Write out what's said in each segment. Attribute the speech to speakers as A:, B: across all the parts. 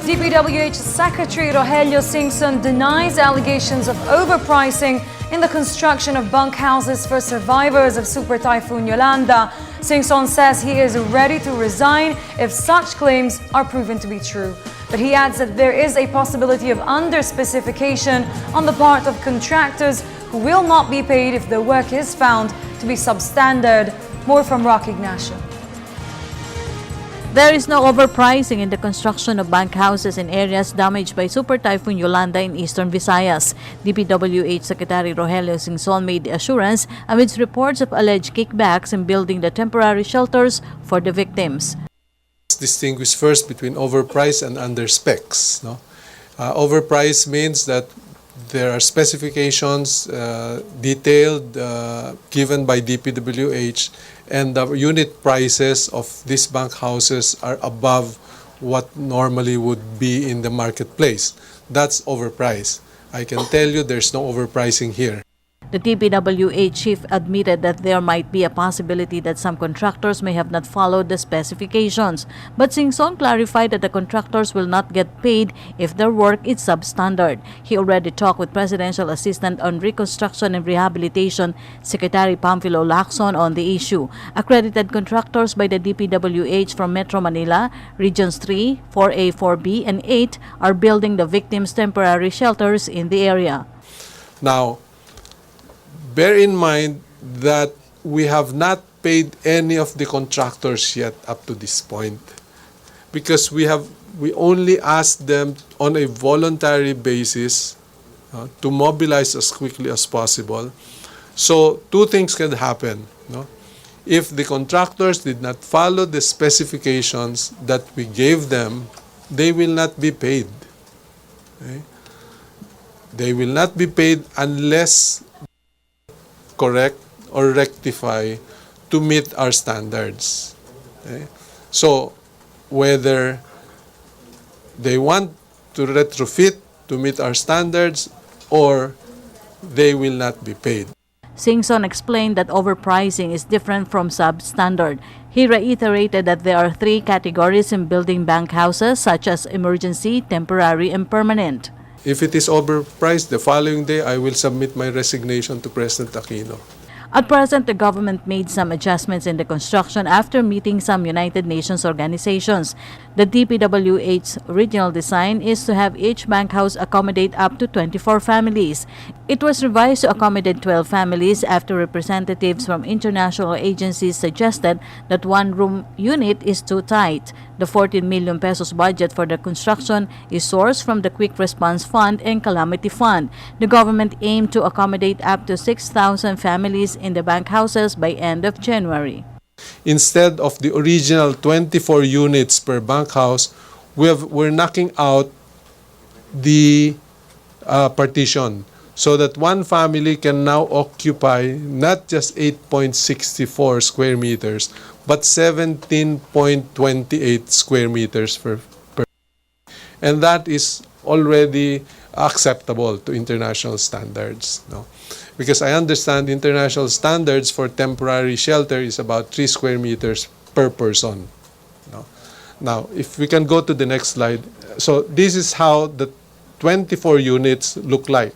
A: DPWH Secretary Rogelio Singson denies allegations of overpricing in the construction of bunkhouses for survivors of Super Typhoon Yolanda. Singson says he is ready to resign if such claims are proven to be true. But he adds that there is a possibility of underspecification on the part of contractors who will not be paid if the work is found to be substandard. More from Rock Ignacio.
B: There is no overpricing in the construction of bunkhouses in areas damaged by Super Typhoon Yolanda in eastern Visayas. DPWH Secretary Rogelio Singson made the assurance amidst reports of alleged kickbacks in building the temporary shelters for the victims.
C: Distinguish first between overprice and under specs. No? Overprice means that there are specifications detailed given by DPWH, and the unit prices of these bunkhouses are above what normally would be in the marketplace. That's overpriced. I can tell you there's no overpricing here.
B: The DPWH chief admitted that there might be a possibility that some contractors may have not followed the specifications, but Singson clarified that the contractors will not get paid if their work is substandard. He already talked with Presidential Assistant on Reconstruction and Rehabilitation, Secretary Pamphilo Lacson, on the issue. Accredited contractors by the DPWH from Metro Manila, Regions 3, 4A, 4B, and 8 are building the victims' temporary shelters in the area.
C: Now, bear in mind that we have not paid any of the contractors yet up to this point, because we only asked them on a voluntary basis to mobilize as quickly as possible. So two things can happen. No? If the contractors did not follow the specifications that we gave them, they will not be paid. Okay? They will not be paid unless correct or rectify to meet our standards. Okay? So whether they want to retrofit to meet our standards or they will not be paid.
B: Singson explained that overpricing is different from substandard. He reiterated that there are three categories in building bunkhouses, such as emergency, temporary, and permanent.
C: If it is overpriced, the following day I will submit my resignation to President Aquino.
B: At present, the government made some adjustments in the construction after meeting some United Nations organizations. The DPWH's original design is to have each bunkhouse accommodate up to 24 families. It was revised to accommodate 12 families after representatives from international agencies suggested that one-room unit is too tight. The 14 million pesos budget for the construction is sourced from the Quick Response Fund and Calamity Fund. The government aimed to accommodate up to 6,000 families in the bunkhouses by end of January.
C: Instead of the original 24 units per bunkhouse, we're knocking out the partition so that one family can now occupy not just 8.64 square meters, but 17.28 square meters per. And that is already acceptable to international standards. No? Because I understand international standards for temporary shelter is about 3 square meters per person. No? Now, if we can go to the next slide. So this is how the 24 units look like.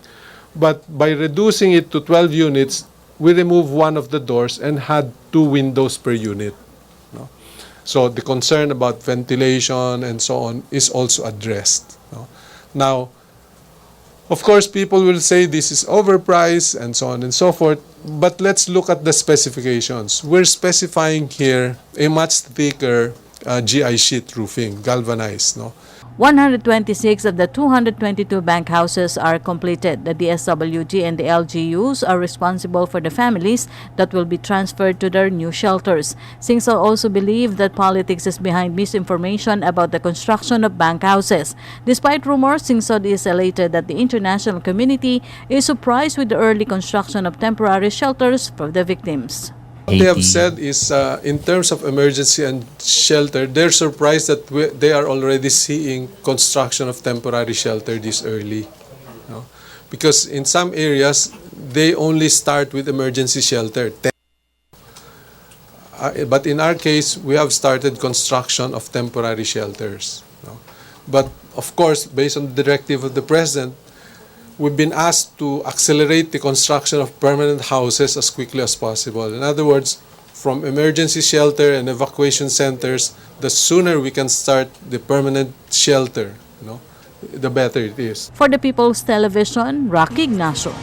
C: But by reducing it to 12 units, we remove one of the doors and had 2 windows per unit. No? So the concern about ventilation and so on is also addressed. No? Now, of course, people will say this is overpriced and so on and so forth, but let's look at the specifications. We're specifying here a much thicker GI sheet roofing, galvanized. No?
B: 126 of the 222 bunkhouses are completed. The DSWD and the LGUs are responsible for the families that will be transferred to their new shelters. Singson also believed that politics is behind misinformation about the construction of bunkhouses. Despite rumors, Singson is elated that the international community is surprised with the early construction of temporary shelters for the victims.
C: What they have said is, in terms of emergency and shelter, they're surprised that they are already seeing construction of temporary shelter this early. No? Because in some areas, they only start with emergency shelter. But in our case, we have started construction of temporary shelters. No? But of course, based on the directive of the President, we've been asked to accelerate the construction of permanent houses as quickly as possible. In other words, from emergency shelter and evacuation centers, the sooner we can start the permanent shelter, the better it is.
B: For the People's Television, Rocky Ignacio.